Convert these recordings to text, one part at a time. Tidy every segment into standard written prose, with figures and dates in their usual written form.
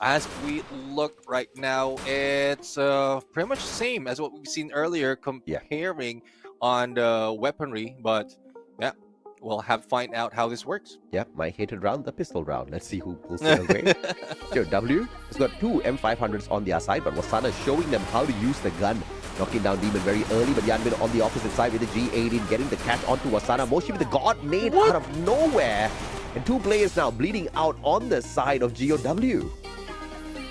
as we look right now, it's pretty much the same as what we've seen earlier, Yeah. comparing on the weaponry. But yeah, we'll have to find out how this works. Yeah, my hated round, the pistol round. Let's see who pulls it away. GOW has got two M500s on their side, but Wassana is showing them how to use the gun. Knocking down Demon very early, but Yanbin on the opposite side with the G18, getting the catch onto Wassana. Moshi with the God nade out of nowhere. And two players now bleeding out on the side of GOW.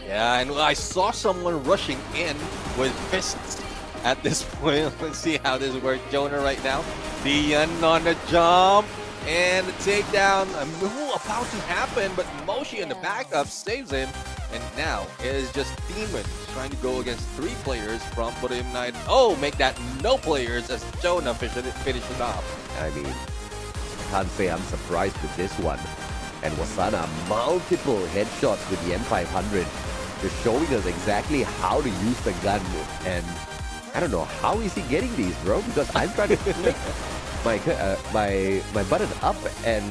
Yeah, and I saw someone rushing in with fists at this point. Let's see how this works. Jonah right now. Dian on the jump. And the takedown. A move about to happen, but Moshi in the backup saves him. And now it is just Demon trying to go against three players from Buddha United. Oh, make that no players as Jonah finishes off. I mean, I can't say I'm surprised with this one. And Wassana, multiple headshots with the M500. Just showing us exactly how to use the gun. And I don't know, how is he getting these, bro? Because I'm trying to flick my button up and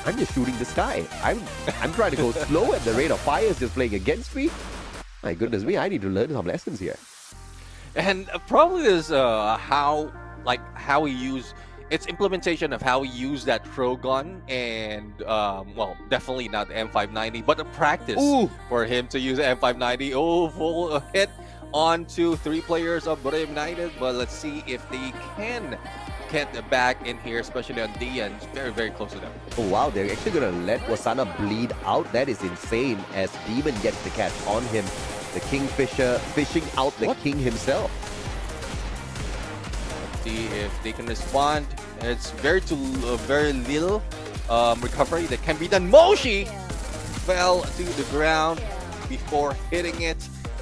I'm just shooting the sky. I'm trying to go slow and the rate of fire is just playing against me. My goodness me, I need to learn some lessons here. And probably is how he used its implementation of how he used that throw gun, and well, definitely not the M590, but the practice for him to use the M590. Oh, full hit onto three players of Buddha United, but let's see if they can get back in here, especially on Dian. It's very, very close to them. Oh wow, they're actually gonna let Wassana bleed out. That is insane, as Demon gets the catch on him. The Kingfisher fishing out the king himself. Let's see if they can respond. It's very little recovery that can be done. Moshi fell to the ground before hitting it,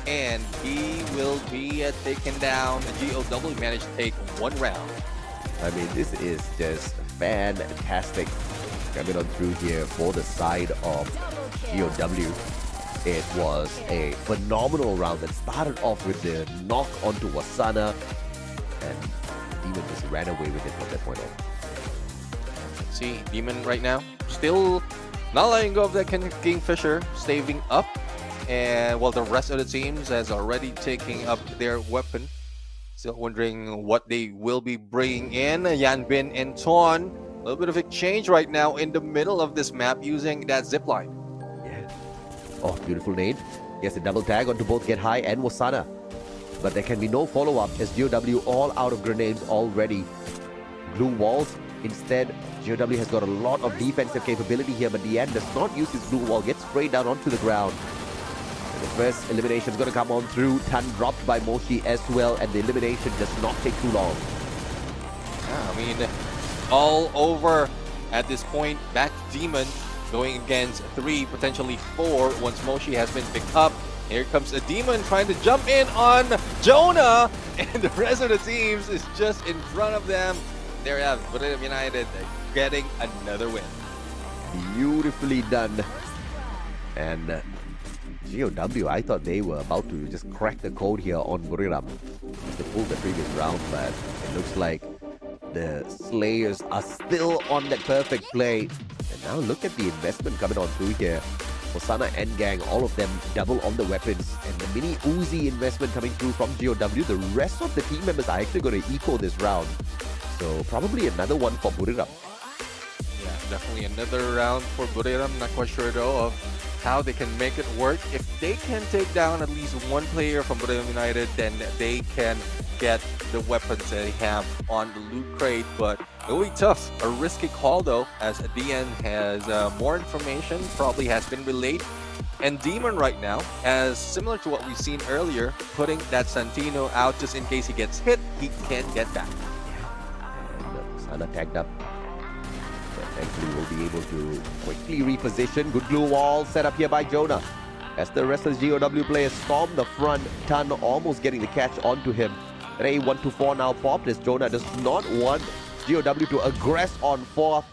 and he will be taken down. GOW managed to take one round. I mean, this is just fantastic coming on through here for the side of GOW. It was a phenomenal round that started off with the knock onto Wassana, and Demon just ran away with it from that point on. Let's see, Demon right now still not letting go of that Kingfisher, staving up, and while the rest of the teams has already taken up their weapon. Still wondering what they will be bringing in. Yanbin and Ton. A little bit of exchange right now in the middle of this map using that zipline. Yeah. Oh, beautiful nade. Yes, a double tag onto both Get High and Wassana. But there can be no follow-up as GOW all out of grenades already. Blue walls. Instead, GOW has got a lot of defensive capability here, but Dian does not use his blue wall. Gets sprayed down onto the ground. The first elimination is going to come on through. Tan dropped by Moshi as well, and the elimination does not take too long. Yeah, I mean, all over at this point. Back to Demon, going against 3, potentially 4, once Moshi has been picked up. Here comes a Demon trying to jump in on Jonah, and the rest of the teams is just in front of them. There you have Buddha United getting another win. Beautifully done. And GOW, I thought they were about to just crack the code here on Buriram as they pulled the previous round, but it looks like the Slayers are still on that perfect play. And now look at the investment coming on through here. Wassana and gang, all of them double on the weapons, and the mini Uzi investment coming through from GOW. The rest of the team members are actually going to eco this round, so probably another one for Buriram. Yeah, definitely another round for Buriram. Not quite sure though of how they can make it work. If they can take down at least one player from Buddha United, then they can get the weapons they have on the loot crate. But it will be tough. A risky call though, as Dian has more information, probably has been relayed. And Demon right now, as similar to what we've seen earlier, putting that Santino out just in case he gets hit, he can get back. And Wassana tagged up. Thankfully, we'll be able to quickly reposition. Good glue wall set up here by Jonah. As the rest of the GOW players storm the front, Tan almost getting the catch onto him. Ray 1-4 now popped as Jonah does not want GOW to aggress on fourth.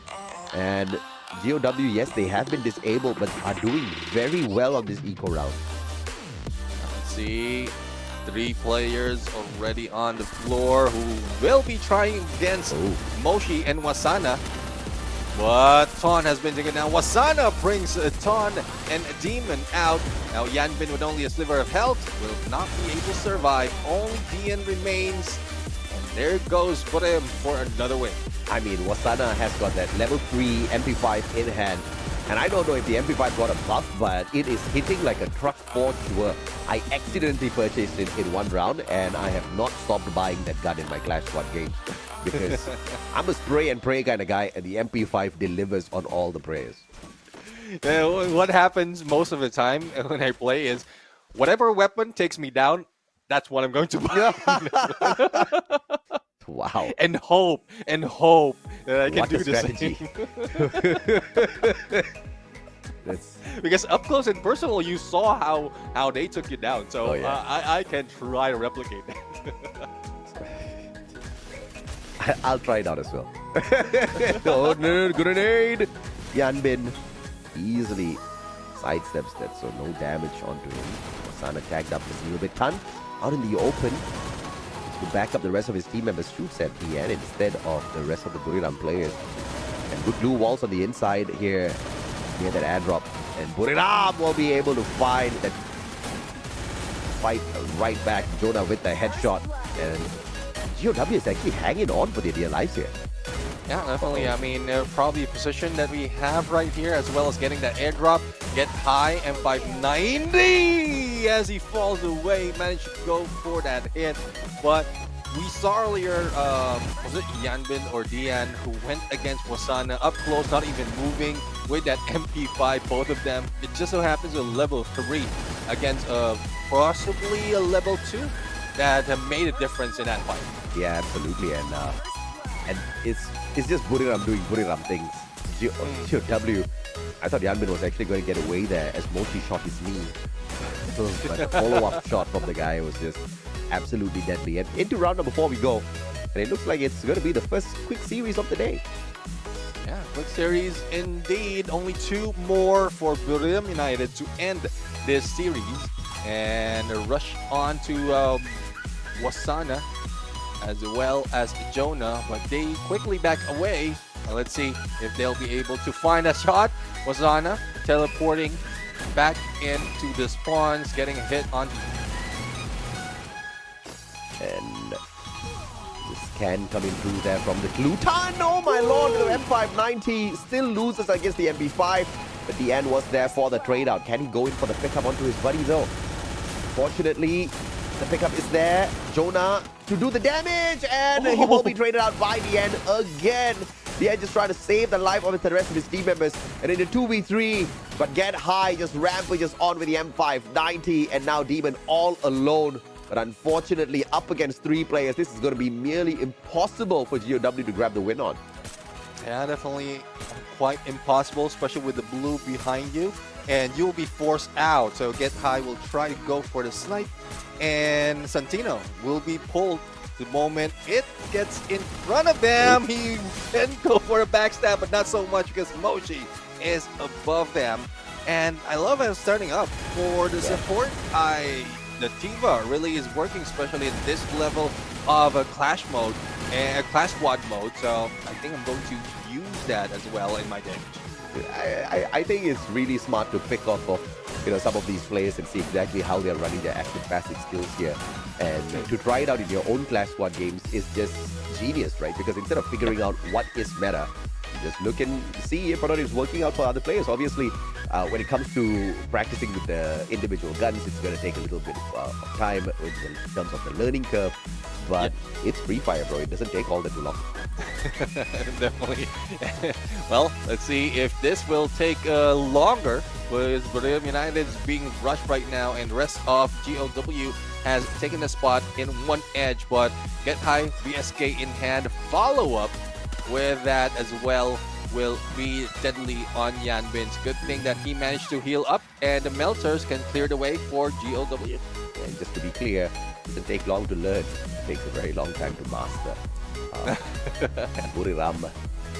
And GOW, yes, they have been disabled, but are doing very well on this eco round. Let's see, 3 players already on the floor who will be trying against Moshi and Wassana. But Ton has been taken down. Wassana brings Ton and Demon out. Now Yanbin with only a sliver of health will not be able to survive. Only DN remains. And there goes Burem for another win. I mean, Wassana has got that level 3 MP5 in hand. And I don't know if the MP5 got a buff, but it is hitting like a truck for sure. I accidentally purchased it in one round, and I have not stopped buying that gun in my Clash Squad games. Because I'm a spray and pray kind of guy, and the MP5 delivers on all the prayers. What happens most of the time when I play is whatever weapon takes me down, that's what I'm going to buy. Wow. And hope that I can What do a the strategy. same. That's, Because up close and personal, you saw how they took you down. So Oh, yeah. I can try to replicate that. I'll try it out as well. Oh, no, grenade! Yanbin easily sidesteps that, so no damage onto him. Wassana tagged up just a little bit. Tan out in the open to back up the rest of his team members. Shoots at the end instead of the rest of the Buriram players. And good blue walls on the inside here near that air drop. And Buriram will be able to find that fight right back. Jonah with the headshot. And GOW is actually hanging on for their dear lives here. Yeah, definitely. I mean, probably a position that we have right here, as well as getting that airdrop. Get high, M590 as he falls away. Managed to go for that hit. But we saw earlier, was it Yanbin or Dian, who went against Wassana up close, not even moving with that MP5, both of them. It just so happens a level 3 against possibly a level 2 that made a difference in that fight. Yeah, absolutely. And it's just Buriram doing Buriram things. GOW, I thought Yanbin was actually going to get away there as Mochi shot his knee. But the follow-up shot from the guy was just absolutely deadly. And into round number 4 we go. And it looks like it's going to be the first quick series of the day. Yeah, quick series indeed. Only 2 more for Buriram United to end this series. And a rush on to Wassana as well as Jonah, but they quickly back away. Now let's see if they'll be able to find a shot. Wassana teleporting back into the spawns, getting a hit on. And the scan coming through there from the Glutan. Oh my lord, the M590 still loses against the MP5. But the end was there for the trade out. Can he go in for the pickup onto his buddy though? Fortunately, the pickup is there. Jonah to do the damage, and he will be traded out by the end again. The end just trying to save the life of the rest of his team members. And in the 2v3, but get high, just rampages on with the M590, and now Demon all alone. But unfortunately, up against 3 players, this is going to be nearly impossible for GOW to grab the win on. Yeah, definitely quite impossible, especially with the blue behind you. And you'll be forced out. So Get High will try to go for the snipe. And Santino will be pulled the moment it gets in front of them. He can go for a backstab, but not so much because Mochi is above them. And I love how it's starting up for the support. The Tiva really is working, especially in this level of a clash mode and clash squad mode. So I think I'm going to use that as well in my damage. I think it's really smart to pick off of some of these players and see exactly how they're running their active passive skills here. And to try it out in your own Clash Squad games is just genius, right? Because instead of figuring out what is meta, just look and see if or not it's working out for other players. Obviously, when it comes to practicing with the individual guns, it's going to take a little bit of time in terms of the learning curve. But it's Free Fire, bro. It doesn't take all that too long. Definitely. Well, let's see if this will take longer, with Buriram United being rushed right now, and the rest of GOW has taken the spot in one edge. But Get High, VSK in hand, follow-up with that as well will be deadly on Yanbin's. Good thing that he managed to heal up, and the Melters can clear the way for GOW. And just to be clear, it doesn't take long to learn. It takes a very long time to master. And Buriram,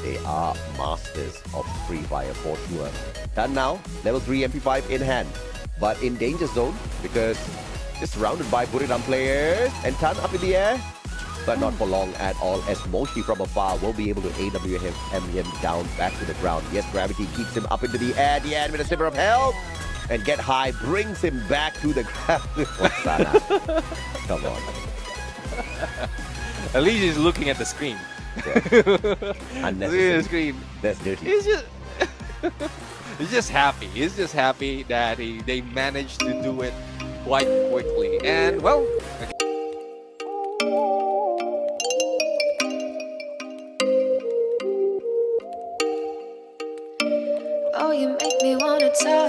they are masters of Free Fire for sure. Done now, level 3 MP5 in hand, but in danger zone because just surrounded by Buriram players. And Tan up in the air, but not for long at all, as Moshi from afar will be able to AWM him down back to the ground. Yes, gravity keeps him up into the air. The end with a sliver of health. And Get High brings him back to the ground. Wassana. Come on. At least he's looking at the screen. Yeah. Looking at the screen. That's dirty. He's just he's just happy. He's just happy that they managed to do it quite quickly. And well, Oh, you make me wanna talk.